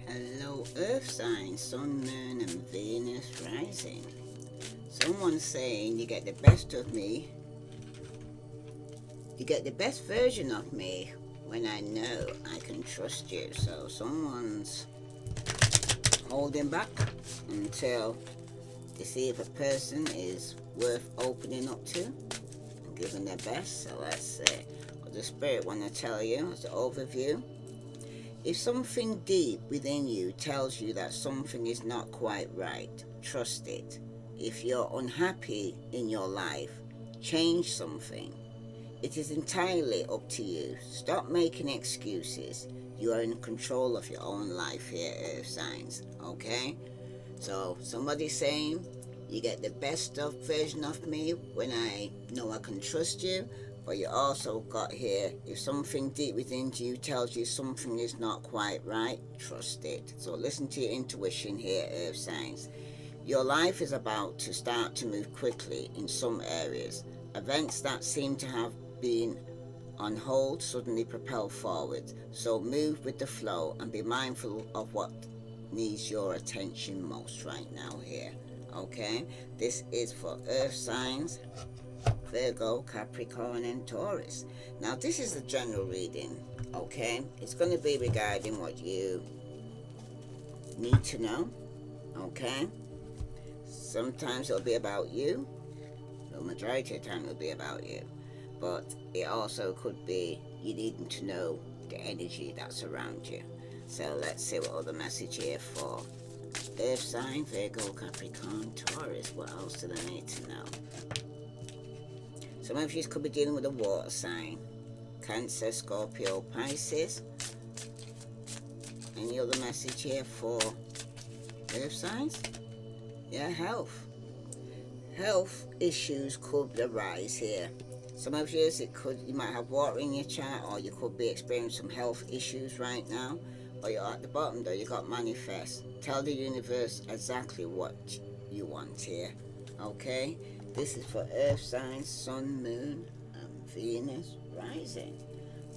Hello, Earth signs, Sun, Moon, and Venus rising. Someone's saying you get the best of me. You get the best version of me when I know I can trust you. So someone's holding back until they see if a person is worth opening up to and giving their best. So let's say what the spirit want to tell you as an overview. If something deep within you tells you that something is not quite right, trust it. If you're unhappy in your life, change something. It is entirely up to you. Stop making excuses. You are in control of your own life here, Earth signs. Okay? So somebody's saying you get the best of version of me when I know I can trust you. But you also got here, if something deep within you tells you something is not quite right, trust it. So listen to your intuition here, Earth signs. Your life is about to start to move quickly in some areas. Events that seem to have been on hold suddenly propel forward. So move with the flow and be mindful of what needs your attention most right now here. Okay? This is for Earth signs, Virgo, Capricorn, and Taurus. Now, this is a general reading, okay? It's going to be regarding what you need to know, okay? Sometimes it'll be about you. The majority of the time it'll be about you. But it also could be you needing to know the energy that's around you. So let's see what other message here for Earth sign, Virgo, Capricorn, Taurus. What else do they need to know? Some of you could be dealing with a water sign. Cancer, Scorpio, Pisces. Any other message here for Earth signs? Yeah, health. Health issues could arise here. Some of you, you might have water in your chart, or you could be experiencing some health issues right now. But you're at the bottom though, you got manifest. Tell the universe exactly what you want here. Okay? This is for Earth signs, Sun, Moon, and Venus rising.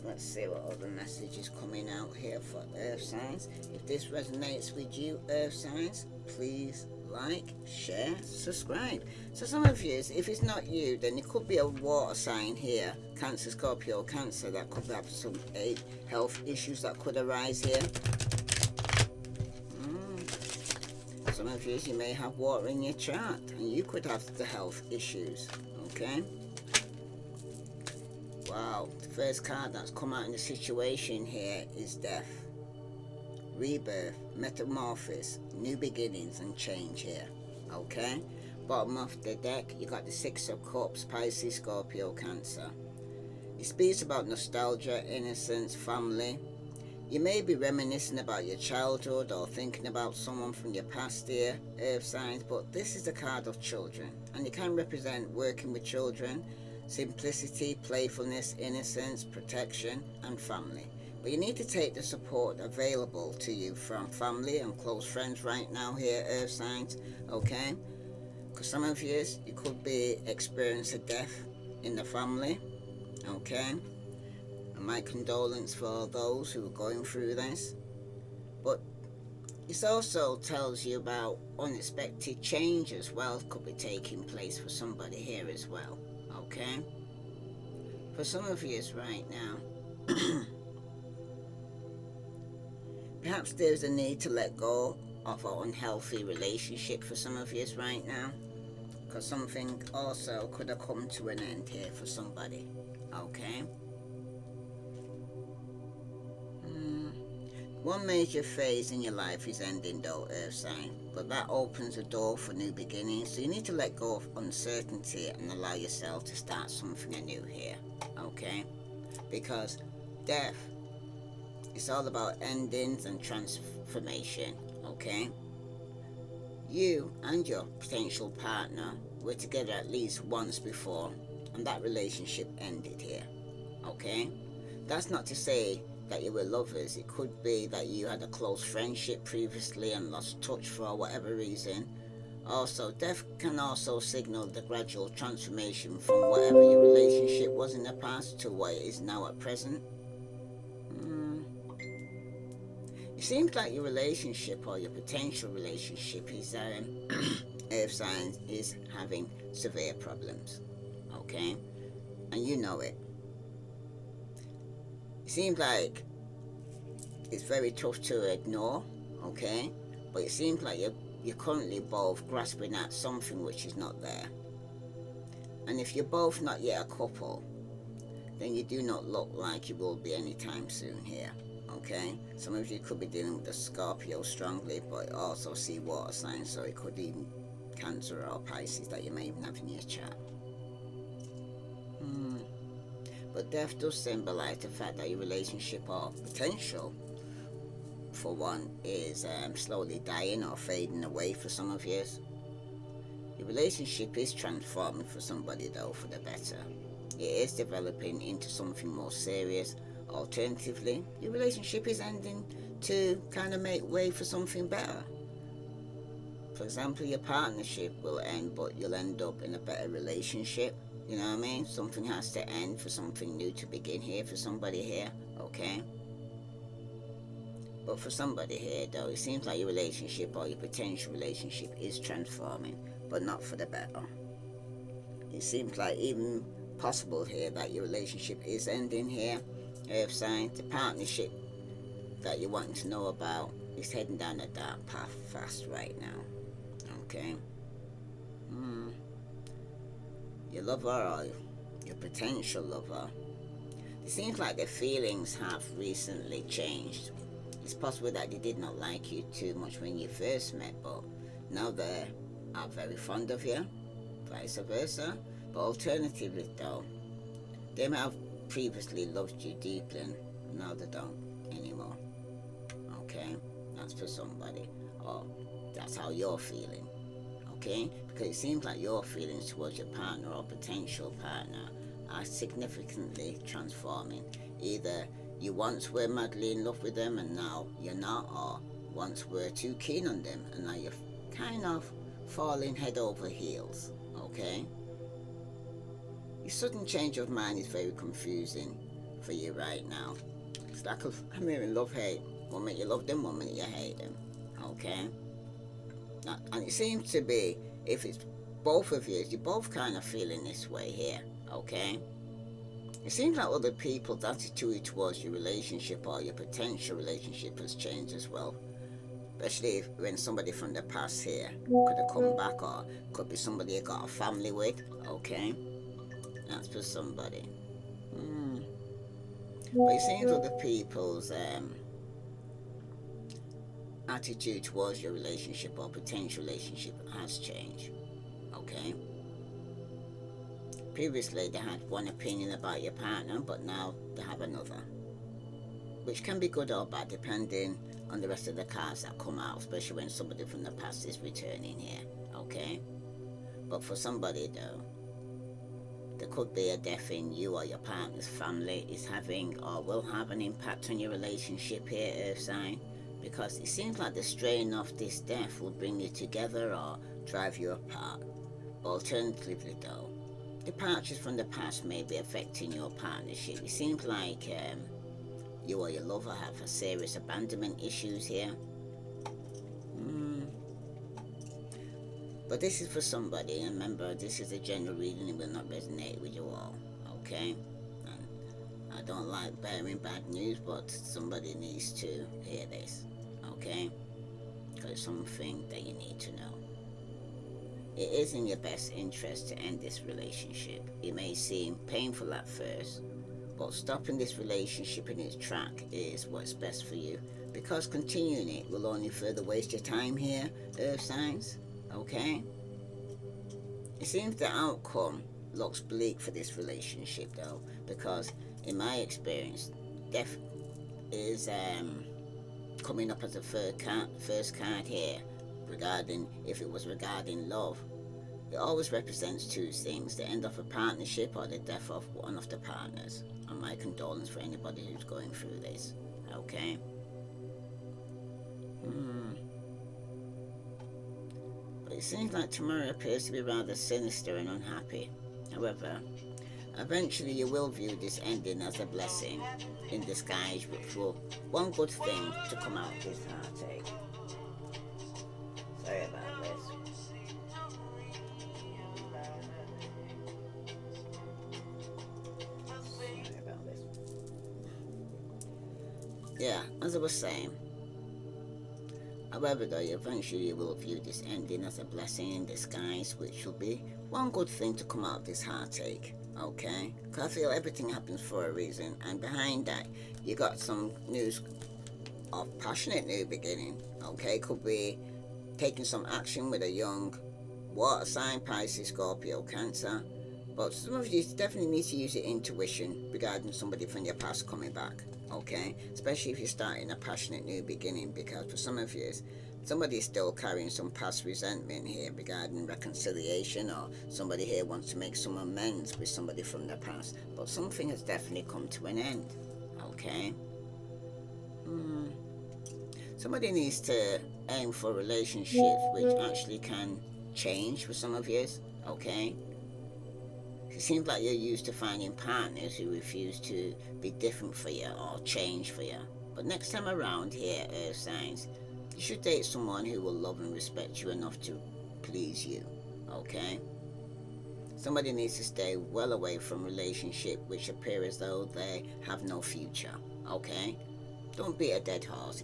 Let's see what other message is coming out here for Earth signs. If this resonates with you, Earth signs, please like, share, subscribe. So some of you, if it's not you, then it could be a water sign here. Cancer, Scorpio, Cancer, that could have some health issues that could arise here. Some of you may have water in your chart and you could have the health issues. Okay? Wow, the first card that's come out in the situation here is death, rebirth, metamorphosis, new beginnings, and change here. Okay? Bottom of the deck, you got the Six of Cups, Pisces, Scorpio, Cancer. It speaks about nostalgia, innocence, family. You may be reminiscing about your childhood or thinking about someone from your past here, Earth signs, but this is the card of children, and it can represent working with children, simplicity, playfulness, innocence, protection, and family. But you need to take the support available to you from family and close friends right now here, Earth signs, okay? Because some of you could be experiencing death in the family, okay? And my condolence for those who are going through this. But it also tells you about unexpected change as well could be taking place for somebody here as well, okay? For some of you right now, perhaps there's a need to let go of an unhealthy relationship for some of you right now, because something also could have come to an end here for somebody, okay? One major phase in your life is ending though, Earth sign, but that opens a door for new beginnings, so you need to let go of uncertainty and allow yourself to start something anew here, okay? Because death is all about endings and transformation, okay? You and your potential partner were together at least once before, and that relationship ended here, okay? That's not to say that you were lovers. It could be that you had a close friendship previously and lost touch for whatever reason. Also, death can also signal the gradual transformation from whatever your relationship was in the past to what it is now at present. It seems like your relationship or your potential relationship is earth signs is having severe problems. Okay? And you know it. It seems like it's very tough to ignore, okay? But it seems like you're currently both grasping at something which is not there. And if you're both not yet a couple, then you do not look like you will be anytime soon here. Okay? Some of you could be dealing with the Scorpio strongly, but also see water signs, so it could even Cancer or Pisces that you may even have in your chart. But death does symbolize the fact that your relationship or potential, for one, is slowly dying or fading away for some of you. Your relationship is transforming for somebody though for the better. It is developing into something more serious. Alternatively, your relationship is ending to kind of make way for something better. For example, your partnership will end, but you'll end up in a better relationship. You know what I mean? Something has to end for something new to begin here for somebody here, okay? But for somebody here, though, it seems like your relationship or your potential relationship is transforming, but not for the better. It seems like even possible here that your relationship is ending here. Earth sign, the partnership that you're wanting to know about is heading down a dark path fast right now. Okay? Your lover or your potential lover, it seems like their feelings have recently changed. It's possible that they did not like you too much when you first met, but now they are very fond of you, vice versa. But alternatively though, they may have previously loved you deeply and now they don't anymore. Okay? That's for somebody. Or that's how you're feeling. Okay? Because it seems like your feelings towards your partner or potential partner are significantly transforming. Either you once were madly in love with them and now you're not, or once were too keen on them and now you're kind of falling head over heels. Okay? Your sudden change of mind is very confusing for you right now. It's like I'm hearing love-hate. One minute you love them, one minute you hate them. Okay? And it seems to be, if it's both of you, you're both kind of feeling this way here. Okay? It seems like other people's attitude towards your relationship or your potential relationship has changed as well. Especially when somebody from the past here could have come back, or could be somebody you got a family with. Okay? That's for somebody. But it seems other people's attitude towards your relationship or potential relationship has changed. Okay? Previously they had one opinion about your partner, but now they have another. Which can be good or bad depending on the rest of the cards that come out, especially when somebody from the past is returning here. Okay? But for somebody though, there could be a death in you or your partner's family is having or will have an impact on your relationship here, Earth sign, because it seems like the strain of this death will bring you together or drive you apart. Alternatively though, departures from the past may be affecting your partnership. It seems like you or your lover have a serious abandonment issues here. But this is for somebody, and remember, this is a general reading, it will not resonate with you all, okay? And I don't like bearing bad news, but somebody needs to hear this, okay? Because it's something that you need to know. It is in your best interest to end this relationship. It may seem painful at first, but stopping this relationship in its track is what's best for you, because continuing it will only further waste your time here, Earth signs. Okay? It seems the outcome looks bleak for this relationship though, because in my experience, death is coming up as the first card here regarding, if it was regarding love. It always represents two things: the end of a partnership or the death of one of the partners. And my condolence for anybody who's going through this. Okay? But it seems like tomorrow appears to be rather sinister and unhappy. However, Eventually you will view this ending as a blessing in disguise, which will one good thing to come out of this heartache. Sorry about this. Sorry about this. Yeah, as I was saying, however, though, eventually you will view this ending as a blessing in disguise, which will be one good thing to come out of this heartache. Okay? Because I feel everything happens for a reason, and behind that, you got some news of passionate new beginning. Okay? Could be taking some action with a young water sign, Pisces, Scorpio, Cancer. But some of you definitely need to use your intuition regarding somebody from your past coming back. Okay, especially if you're starting a passionate new beginning, because for some of you somebody's still carrying some past resentment here regarding reconciliation, or somebody here wants to make some amends with somebody from the past, but something has definitely come to an end. Okay. Somebody needs to aim for relationships which actually can change for some of you. Okay. It seems like you're used to finding partners who refuse to be different for you or change for you. But next time around here, Earth Signs, you should date someone who will love and respect you enough to please you. Okay? Somebody needs to stay well away from relationships which appear as though they have no future. Okay? Don't be a dead horse.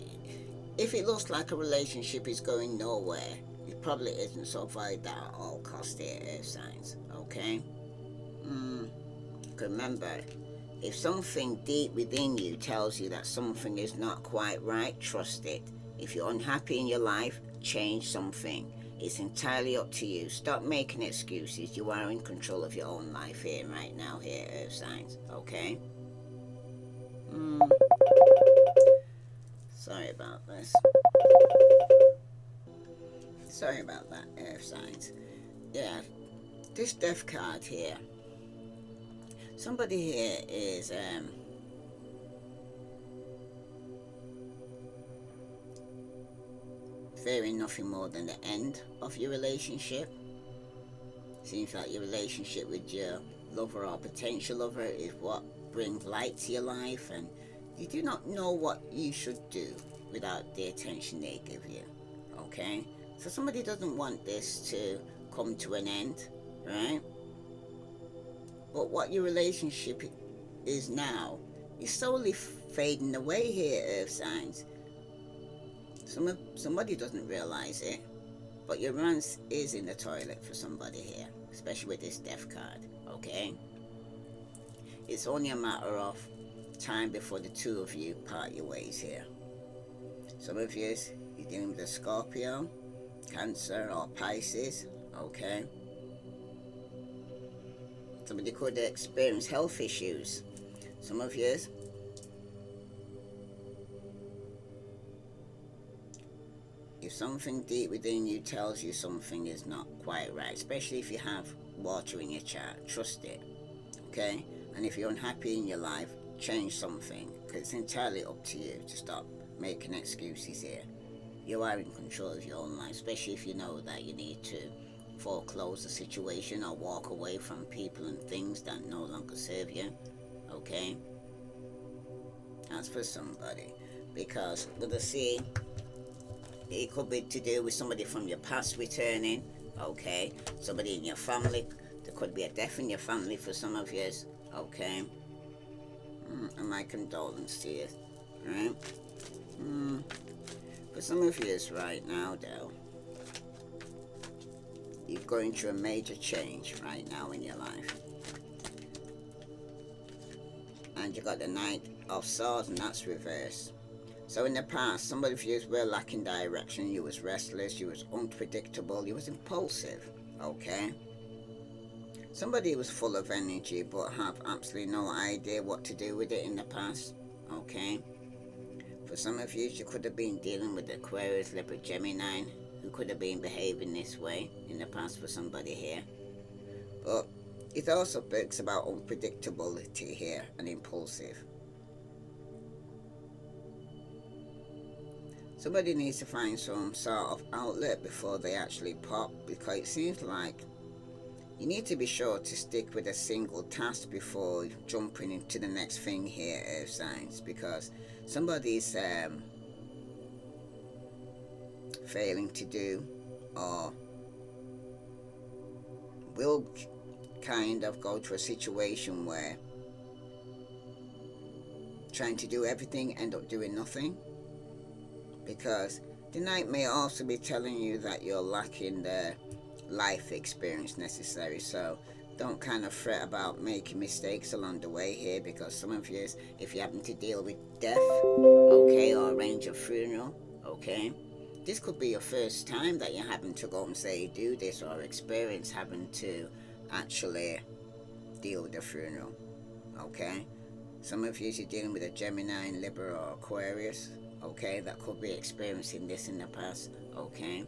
If it looks like a relationship is going nowhere, it probably isn't, so avoid that at all costs here, Earth Signs. Okay? Remember, if something deep within you tells you that something is not quite right, trust it. If you're unhappy in your life, change something. It's entirely up to you. Stop making excuses. You are in control of your own life here, right now, here, Earth Signs. Okay? Sorry about this. Sorry about that, Earth Signs. Yeah, this death card here. Somebody here is fearing nothing more than the end of your relationship. Seems like your relationship with your lover or potential lover is what brings light to your life, and you do not know what you should do without the attention they give you. Okay? So somebody doesn't want this to come to an end, right? But what your relationship is now is slowly fading away here, Earth Signs. Somebody doesn't realize it, but your romance is in the toilet for somebody here, especially with this death card. Okay? It's only a matter of time before the two of you part your ways here. Some of you, you're dealing with a Scorpio, Cancer, or Pisces. Okay? Somebody could experience health issues. Some of you, if something deep within you tells you something is not quite right, especially if you have water in your chart, trust it. Okay? And if you're unhappy in your life, change something, because it's entirely up to you to stop making excuses here. You are in control of your own life, especially if you know that you need to foreclose the situation or walk away from people and things that no longer serve you. Okay? That's for somebody. Because with the sea, it could be to do with somebody from your past returning. Okay? Somebody in your family. There could be a death in your family for some of you. Okay? And my condolences to you. Right? For some of you right now, though, you're going through a major change right now in your life. And you got the Knight of Swords, and that's reversed. So in the past, some of you were lacking direction. You was restless, you was unpredictable, you was impulsive. Okay? Somebody was full of energy but have absolutely no idea what to do with it in the past. Okay? For some of you could have been dealing with Aquarius, Libra, Gemini, who could have been behaving this way in the past for somebody here. But it also speaks about unpredictability here and impulsive. Somebody needs to find some sort of outlet before they actually pop, because it seems like you need to be sure to stick with a single task before jumping into the next thing here, Earth signs, because somebody's failing to do or will kind of go to a situation where trying to do everything end up doing nothing, because the knight may also be telling you that you're lacking the life experience necessary. So don't kind of fret about making mistakes along the way here, because some of you, if you happen to deal with death, okay, or arrange a funeral, okay, this could be your first time that you happen to go and say do this, or experience having to actually deal with a funeral, okay. Some of you are dealing with a Gemini, Libra, or Aquarius, okay, that could be experiencing this in the past, okay.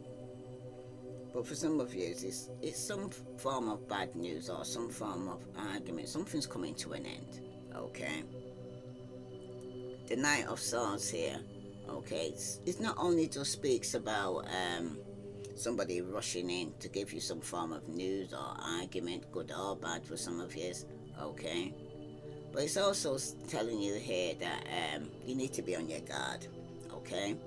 But for some of you, it's some form of bad news or some form of argument. Something's coming to an end, okay. The Knight of Swords here, okay, it's not only just speaks about somebody rushing in to give you some form of news or argument, good or bad for some of you, okay. But it's also telling you here that you need to be on your guard, okay?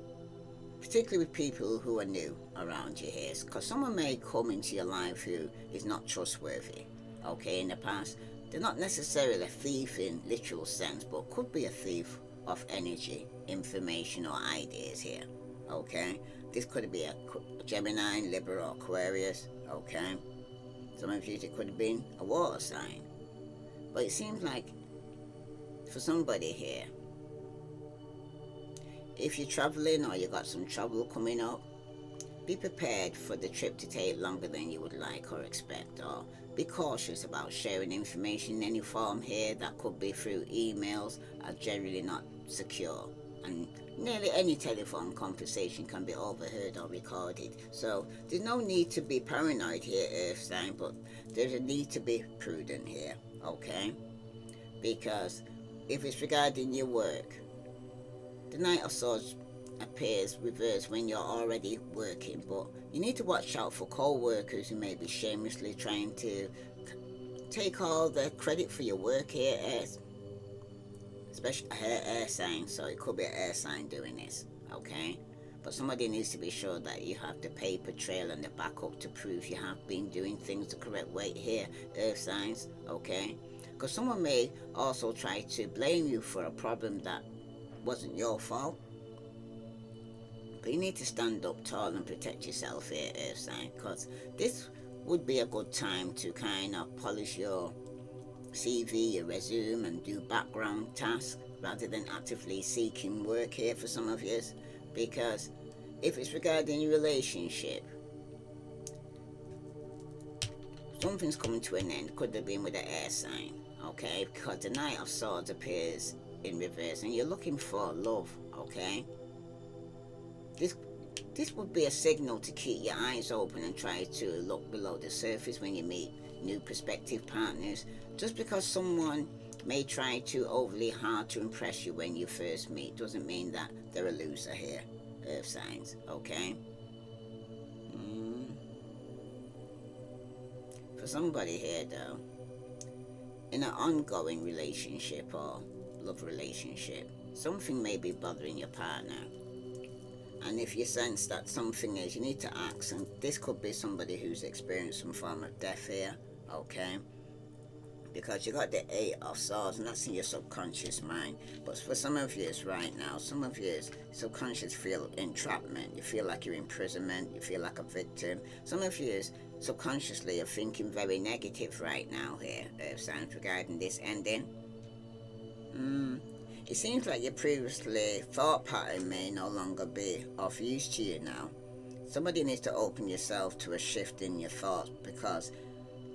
Particularly with people who are new around you here, because someone may come into your life who is not trustworthy, okay, in the past. They're not necessarily a thief in literal sense, but could be a thief of energy, information, or ideas here, okay? This could be a Gemini, Libra, or Aquarius, okay? Some of you, it could have been a water sign. But it seems like for somebody here, if you're traveling or you got some trouble coming up, be prepared for the trip to take longer than you would like or expect, or be cautious about sharing information in any form here. That could be through emails, are generally not secure, and nearly any telephone conversation can be overheard or recorded. So there's no need to be paranoid here, Earth sign, but there's a need to be prudent here, okay? Because if it's regarding your work, the Knight of Swords appears reversed when you're already working, but you need to watch out for co-workers who may be shamelessly trying to take all the credit for your work here, especially air sign, so it could be an air sign doing this, okay? But somebody needs to be sure that you have the paper trail and the backup to prove you have been doing things the correct way here, Earth signs, okay? Because someone may also try to blame you for a problem that wasn't your fault. But you need to stand up tall and protect yourself here, Earth sign, because this would be a good time to kind of polish your CV, your resume, and do background tasks rather than actively seeking work here for some of you. Because if it's regarding your relationship, something's coming to an end. Could have been with an air sign, okay? Because the Knight of Swords appears in reverse and you're looking for love, okay? This would be a signal to keep your eyes open and try to look below the surface when you meet new prospective partners. Just because someone may try too overly hard to impress you when you first meet doesn't mean that they're a loser here, Earth signs, okay? For somebody here though, in an ongoing relationship or love relationship, something may be bothering your partner. And if you sense that something is, you need to ask. And this could be somebody who's experienced some form of death here, okay? Because you got the Eight of Swords, and that's in your subconscious mind. But for some of you right now, some of you subconscious feel entrapment. You feel like you're in imprisonment. You feel like a victim. Some of you subconsciously are thinking very negative right now here, Earth signs, regarding this ending. It seems like your previously thought pattern may no longer be of use to you now. Somebody needs to open yourself to a shift in your thoughts, because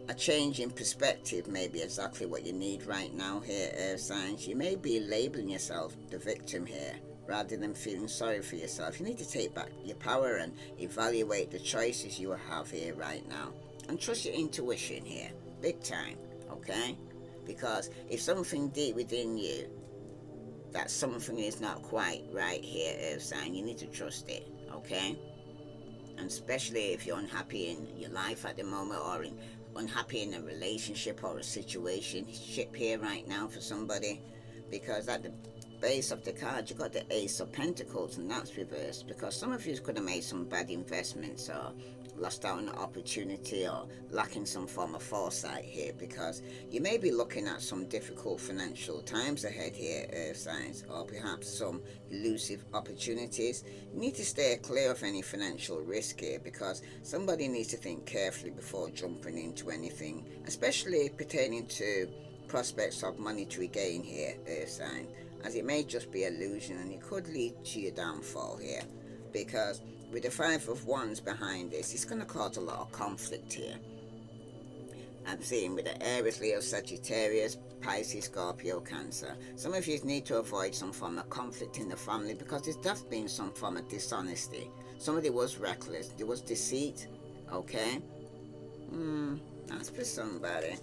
a change in perspective may be exactly what you need right now here, Earth signs. You may be labeling yourself the victim here rather than feeling sorry for yourself. You need to take back your power and evaluate the choices you have here right now. And trust your intuition here, big time, okay? Because if something deep within you, that something is not quite right here, Earth sign, you need to trust it, okay? And especially if you're unhappy in your life at the moment, or unhappy in a relationship or a situation ship here right now for somebody, because at the base of the card you got the Ace of Pentacles, and that's reversed because some of you could have made some bad investments or lost out on an opportunity or lacking some form of foresight here, because you may be looking at some difficult financial times ahead here, earth signs, or perhaps some elusive opportunities. You need to stay clear of any financial risk here, because somebody needs to think carefully before jumping into anything, especially pertaining to prospects of monetary gain here, earth sign, as it may just be illusion and it could lead to your downfall here, because with the Five of Wands behind this, it's going to cause a lot of conflict here. I'm seeing with the Aries, Leo, Sagittarius, Pisces, Scorpio, Cancer. Some of you need to avoid some form of conflict in the family, because there's just been some form of dishonesty. Somebody was reckless. There was deceit. Okay? That's for somebody.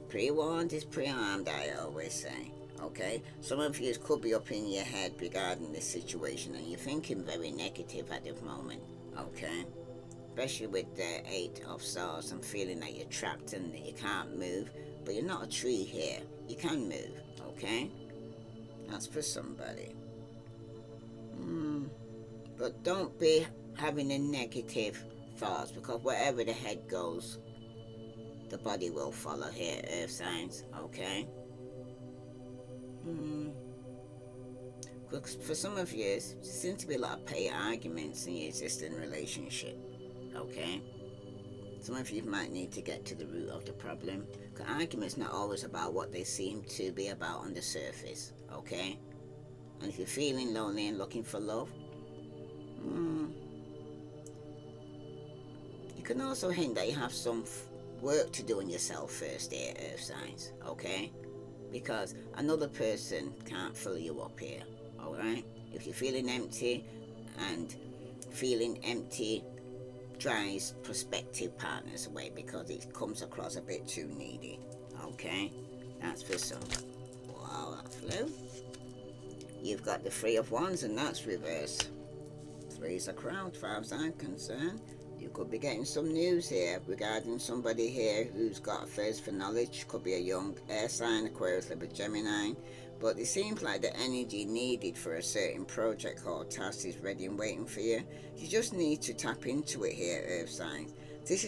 Pre-warned is pre-armed, I always say. Okay, some of you could be up in your head regarding this situation and you're thinking very negative at the moment. Okay, especially with the Eight of Swords and feeling that you're trapped and that you can't move, but you're not a tree here. You can move. Okay, that's for somebody. But don't be having a negative thoughts, because wherever the head goes, the body will follow here, earth signs. Okay. For some of you, there seems to be a lot of pay arguments in your existing relationship. Okay? Some of you might need to get to the root of the problem. Because arguments not always about what they seem to be about on the surface. Okay? And if you're feeling lonely and looking for love, you can also hint that you have some work to do on yourself first there, earth signs. Okay? Because another person can't fill you up here. Alright? If you're feeling empty, and feeling empty drives prospective partners away because it comes across a bit too needy. Okay? That's for some. Wow, that flew. You've got the Three of Wands, and that's reversed. Three's a crowd, as far as I'm concerned. You could be getting some news here regarding somebody here who's got a thirst for knowledge. Could be a young air sign, Aquarius, Libra, Gemini. But it seems like the energy needed for a certain project or task is ready and waiting for you. You just need to tap into it here, earth signs. This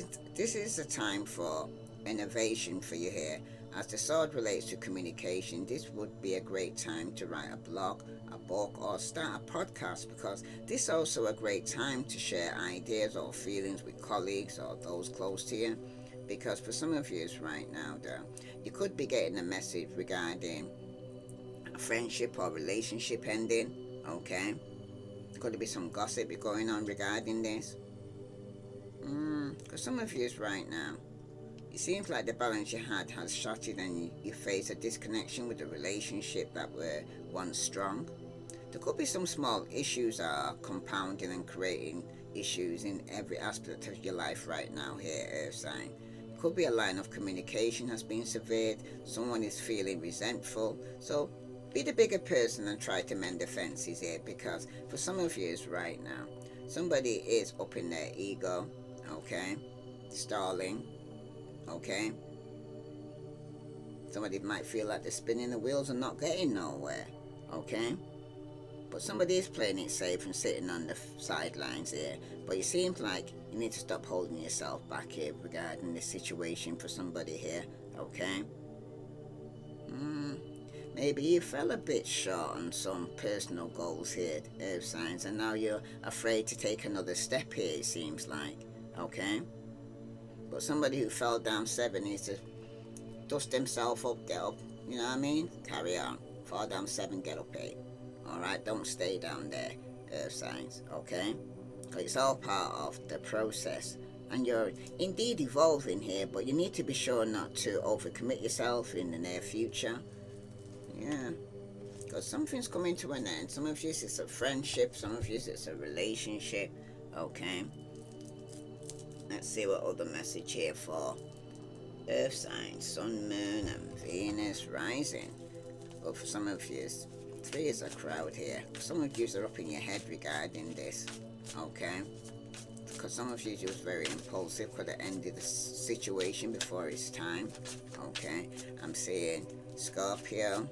is a time for innovation for you here. As the sword relates to communication, this would be a great time to write a blog, a book, or start a podcast, because this is also a great time to share ideas or feelings with colleagues or those close to you. Because for some of you right now, though, you could be getting a message regarding a friendship or relationship ending. Okay? Could be some gossip going on regarding this. Because some of you right now, it seems like the balance you had has shattered and you face a disconnection with the relationship that were once strong. There could be some small issues that are compounding and creating issues in every aspect of your life right now here, earth sign. It could be a line of communication has been severed, someone is feeling resentful, so be the bigger person and try to mend the fences here, because for some of you right now, somebody is up in their ego, okay, stalling. Okay? Somebody might feel like they're spinning the wheels and not getting nowhere. Okay? But somebody is playing it safe and sitting on the sidelines here. But it seems like you need to stop holding yourself back here regarding this situation for somebody here. Okay? Maybe you fell a bit short on some personal goals here, earth signs, and now you're afraid to take another step here, it seems like. Okay? But somebody who fell down 7 needs to dust himself up, get up, you know what I mean? Carry on. Fall down 7, get up 8. Alright, don't stay down there, earth signs, okay? Because it's all part of the process. And you're indeed evolving here, but you need to be sure not to overcommit yourself in the near future. Yeah. Because something's coming to an end. Some of you it's a friendship, some of you it's a relationship, okay? Let's see what other message here for earth signs, sun, moon, and Venus rising. But for some of you, 3 is a crowd here. Some of you are up in your head regarding this. Okay? because some of you was very impulsive, could have ended the situation before it's time. Okay, I'm seeing Scorpio,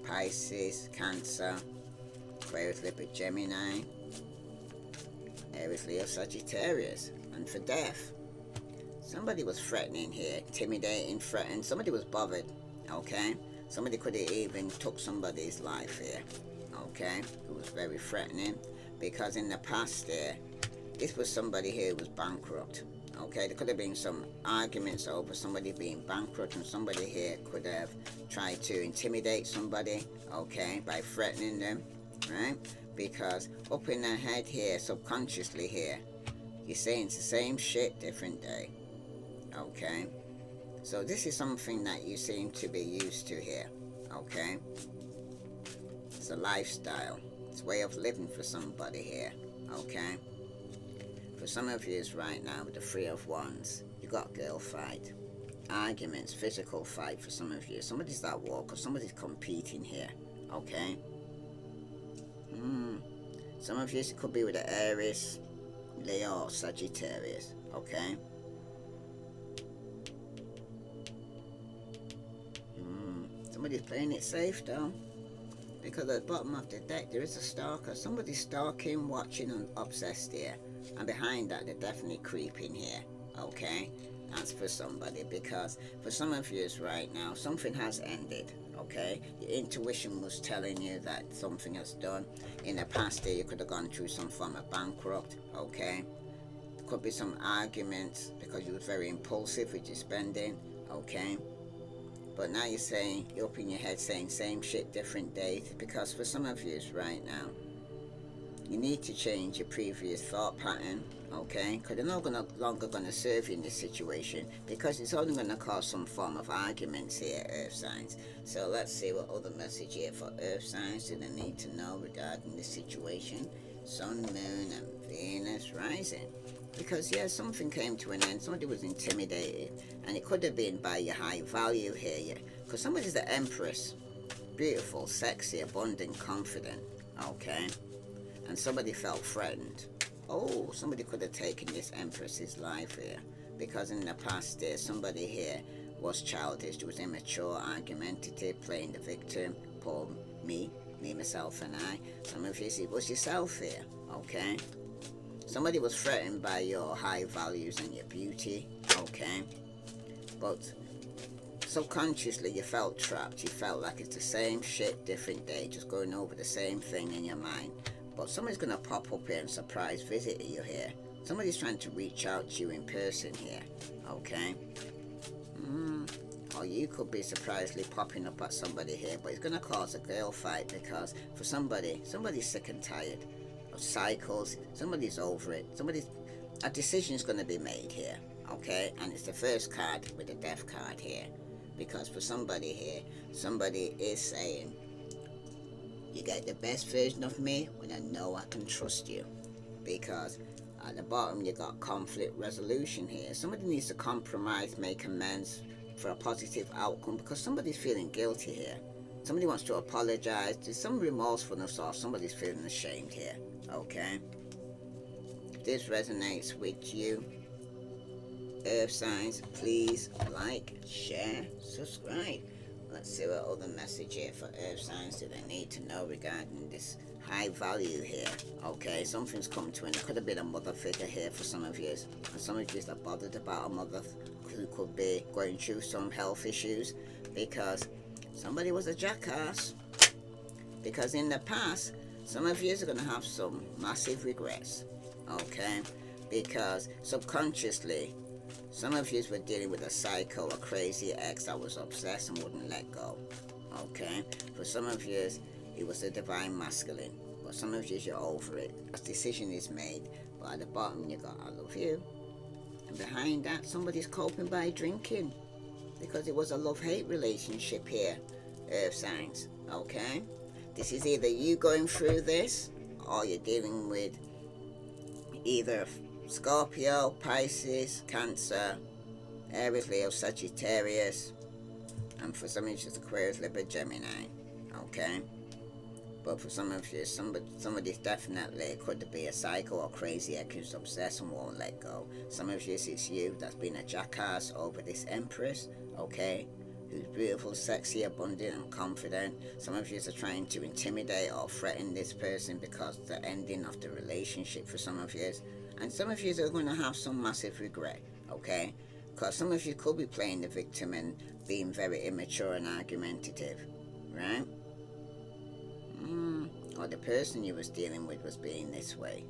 Pisces, Cancer, Aquarius, Libra, Gemini, Aries, Leo, Sagittarius. And for death, somebody was threatening here, intimidating, threatened. Somebody was bothered. Okay, somebody could have even took somebody's life here. Okay, it was very threatening, because in the past there, this was somebody here who was bankrupt. Okay, there could have been some arguments over somebody being bankrupt, and somebody here could have tried to intimidate somebody, okay, by threatening them, right? Because up in their head here, subconsciously here, you're saying it's the same shit, different day, okay? So this is something that you seem to be used to here, okay? It's a lifestyle. It's a way of living for somebody here, okay? For some of you right now with the Three of Wands, you got girl fight, arguments, physical fight for some of you. Somebody's at war because somebody's competing here, okay? Some of you, it could be with the Aries, Leo, or Sagittarius, okay? Somebody's playing it safe though, because at the bottom of the deck there is a stalker. Somebody's stalking, watching, and obsessed here, and behind that they're definitely creeping here, okay? That's for somebody, because for some of you right now something has ended, okay? Your intuition was telling you that something has done. In the past day you could have gone through some form of bankrupt, okay? There could be some arguments because you were very impulsive with your spending, okay? But now you're up in your head saying same shit, different date, because for some of you right now, you need to change your previous thought pattern, okay? Because they're no longer going to serve you in this situation, because it's only going to cause some form of arguments here, Earth signs. So let's see what other message here for Earth signs do they need to know regarding this situation. Sun, Moon, and Venus rising. Because yeah, something came to an end. Somebody was intimidated, and it could have been by your high value here, yeah. Because somebody's the Empress, beautiful, sexy, abundant, confident, okay? And somebody felt threatened. Oh, somebody could have taken this Empress's life here, because in the past there, somebody here was childish, was immature, argumentative, playing the victim. Poor me, myself, and I. Some of you, it was yourself here, okay? Somebody was threatened by your high values and your beauty, okay? But subconsciously you felt trapped. You felt like it's the same shit, different day, just going over the same thing in your mind. But somebody's going to pop up here and surprise visit you here. Somebody's trying to reach out to you in person here, okay? Or you could be surprisingly popping up at somebody here, but it's going to cause a girl fight, because for somebody's sick and tired of cycles. Somebody's over it. A decision is going to be made here, okay? And it's the first card with the death card here, because for somebody here, somebody is saying, you get the best version of me when I know I can trust you. Because at the bottom you got conflict resolution here. Somebody needs to compromise, make amends for a positive outcome, because somebody's feeling guilty here. Somebody wants to apologize. There's some remorsefulness, or somebody's feeling ashamed here, okay? If this resonates with you, Earth signs, please like, share, subscribe. Let's see what other message here for Earth signs do they need to know regarding this high value here, okay? Something's come to an end. It could have been a mother figure here for some of you, and some of you are bothered about a mother who could be going through some health issues, because somebody was a jackass. Because in the past, some of you are going to have some massive regrets, okay? Because subconsciously, some of you were dealing with a psycho, a crazy ex that was obsessed and wouldn't let go, okay? For some of you, it was the divine masculine. But some of you, you're over it. A decision is made. But at the bottom, you got, I love you. And behind that, somebody's coping by drinking. Because it was a love-hate relationship here, Earth signs, okay? This is either you going through this, or you're dealing with either Scorpio, Pisces, Cancer, Aries, Leo, Sagittarius, and for some of you, it's Aquarius, Libra, Gemini, okay? But for some of you, somebody definitely could be a psycho or crazy ex who's obsessed and won't let go. Some of you, it's you that's been a jackass over this empress, okay? Who's beautiful, sexy, abundant, and confident. Some of you are trying to intimidate or threaten this person because the ending of the relationship for some of you. And some of you are going to have some massive regret, okay? Because some of you could be playing the victim and being very immature and argumentative, right? Or the person you was dealing with was being this way,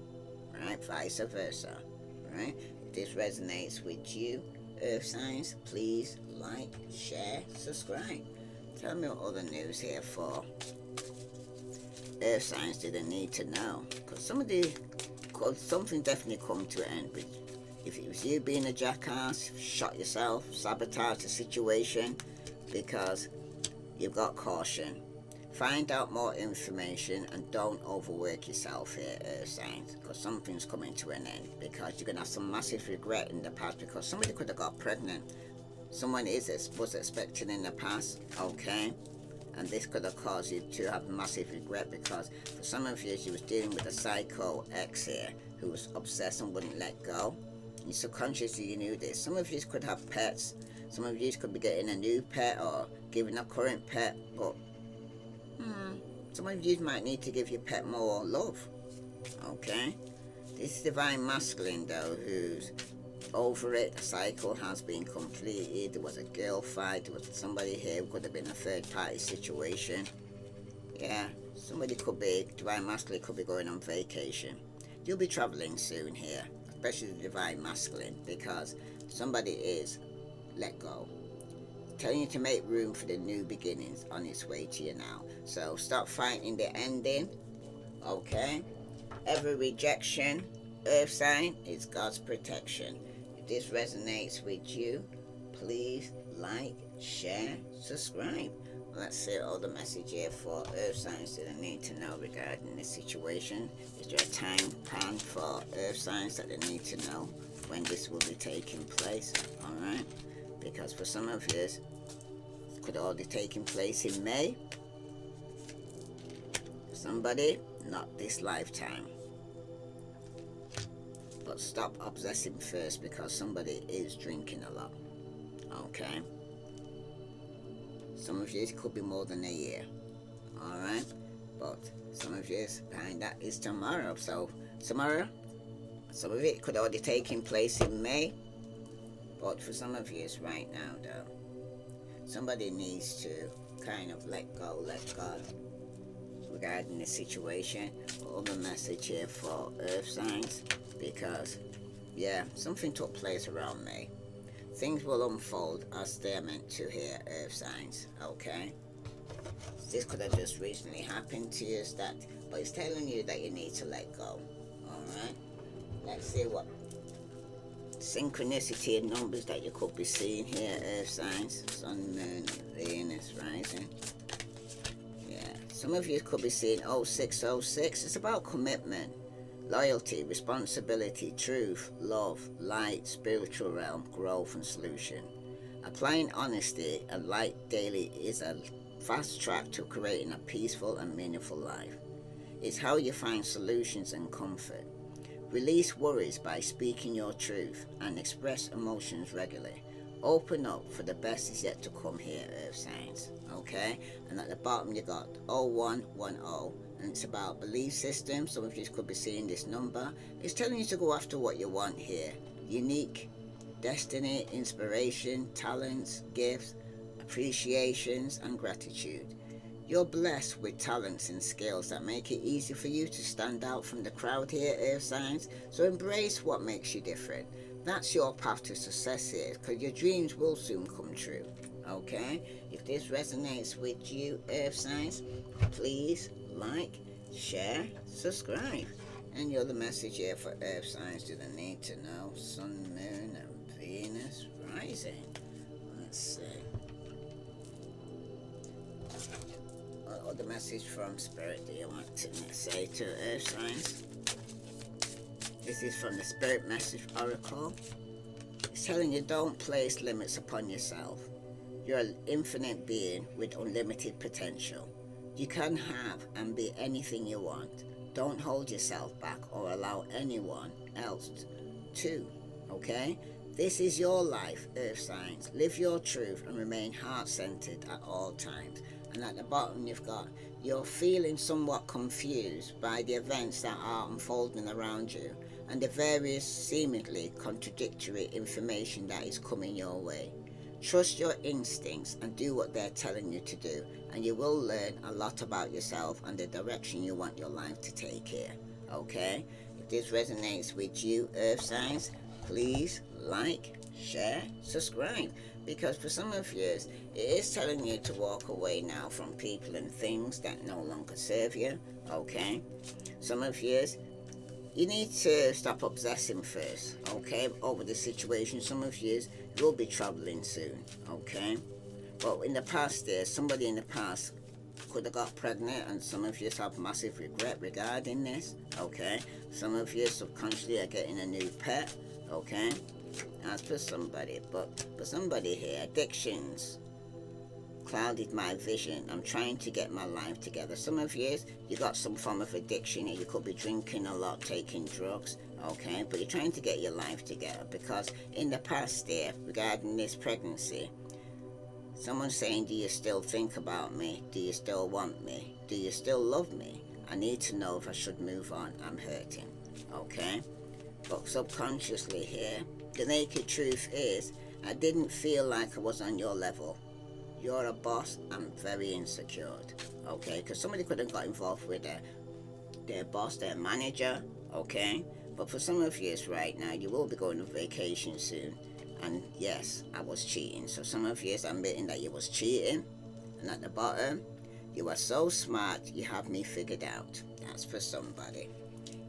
right? Vice versa, right? If this resonates with you, Earth signs, please like, share, subscribe. Tell me what other news here for Earth signs didn't need to know, because something definitely come to an end. But if it was you being a jackass, shot yourself, sabotage the situation, because you've got caution. Find out more information and don't overwork yourself here, Earth signs, because something's coming to an end. Because you're gonna have some massive regret in the past, because somebody could have got pregnant. Someone was expecting in the past, okay? And this could have caused you to have massive regret, because for some of you was dealing with a psycho ex here who was obsessed and wouldn't let go. And subconsciously you knew this. Some of you could have pets. Some of you could be getting a new pet or giving a current pet, but some of you might need to give your pet more love, okay? This divine masculine, though, who's over it, the cycle has been completed. There was a girl fight, there was somebody here who could have been a third party situation. Yeah, somebody could be, divine masculine could be going on vacation. You'll be traveling soon here, especially the divine masculine, because somebody is let go. Telling you to make room for the new beginnings on its way to you now. So stop fighting the ending, okay? Every rejection, Earth sign, is God's protection. If this resonates with you, please like, share, subscribe. Let's see all the message here for Earth signs that they need to know regarding this situation. Is there a time plan for Earth signs that they need to know when this will be taking place? Alright? Because for some of you, it could all be taking place in May. Somebody, not this lifetime. But stop obsessing first, because somebody is drinking a lot. Okay? Some of you, it could be more than a year. Alright? But some of you, behind that is tomorrow. So tomorrow, some of it could already taking place in May. But for some of you, it's right now, though. Somebody needs to kind of let go, let God regarding the situation. All the message here for Earth signs, because, yeah, something took place around May. Things will unfold as they're meant to here, Earth signs, okay? This could have just recently happened to you, but it's telling you that you need to let go, alright? Let's see what synchronicity and numbers that you could be seeing here, Earth signs, Sun, Moon, Venus rising. Yeah, some of you could be seeing 0606. It's about commitment, loyalty, responsibility, truth, love, light, spiritual realm, growth, and solution. Applying honesty and light daily is a fast track to creating a peaceful and meaningful life. It's how you find solutions and comfort. Release worries by speaking your truth and express emotions regularly. Open up, for the best is yet to come here, Earth signs. Okay? And at the bottom you got 0110, and it's about belief system. Some of you could be seeing this number. It's telling you to go after what you want here. Unique, destiny, inspiration, talents, gifts, appreciations, and gratitude. You're blessed with talents and skills that make it easy for you to stand out from the crowd here, Earth signs. So embrace what makes you different. That's your path to success here, because your dreams will soon come true. Okay? If this resonates with you, Earth signs, please like, share, subscribe. And you're the message here for Earth signs do they need to know. Sun, Moon, and Venus rising. Let's see. What the message from Spirit do you want to say to Earth signs? This is from the Spirit Message Oracle. It's telling you don't place limits upon yourself. You're an infinite being with unlimited potential. You can have and be anything you want. Don't hold yourself back or allow anyone else to, okay? This is your life, Earth signs. Live your truth and remain heart-centered at all times. And at the bottom you've got, you're feeling somewhat confused by the events that are unfolding around you and the various seemingly contradictory information that is coming your way. Trust your instincts and do what they're telling you to do, and you will learn a lot about yourself and the direction you want your life to take here. Okay? If this resonates with you, Earth signs, please like, share, subscribe. Because for some of you, it is telling you to walk away now from people and things that no longer serve you. Okay? Some of you, you need to stop obsessing first, okay, over the situation. Some of you will be traveling soon, okay? But in the past there, somebody in the past could have got pregnant, and some of you have massive regret regarding this, okay? Some of you subconsciously are getting a new pet, okay? As for somebody, but for somebody here, addictions clouded my vision. I'm trying to get my life together. Some of you got some form of addiction. You could be drinking a lot, taking drugs, okay? But you're trying to get your life together because in the past there, regarding this pregnancy, someone's saying, do you still think about me? Do you still want me? Do you still love me? I need to know if I should move on. I'm hurting, okay? But subconsciously here, the naked truth is, I didn't feel like I was on your level. You're a boss. I'm very insecure, okay? Because somebody could have got involved with their boss, their manager, okay? But for some of you right now, you will be going on vacation soon. And yes, I was cheating. So some of you are admitting that you was cheating. And at the bottom, you are so smart, you have me figured out. That's for somebody.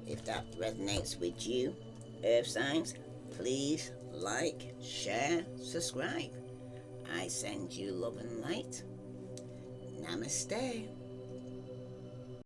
If that resonates with you, Earth signs, please like, share, subscribe. I send you love and light. Namaste.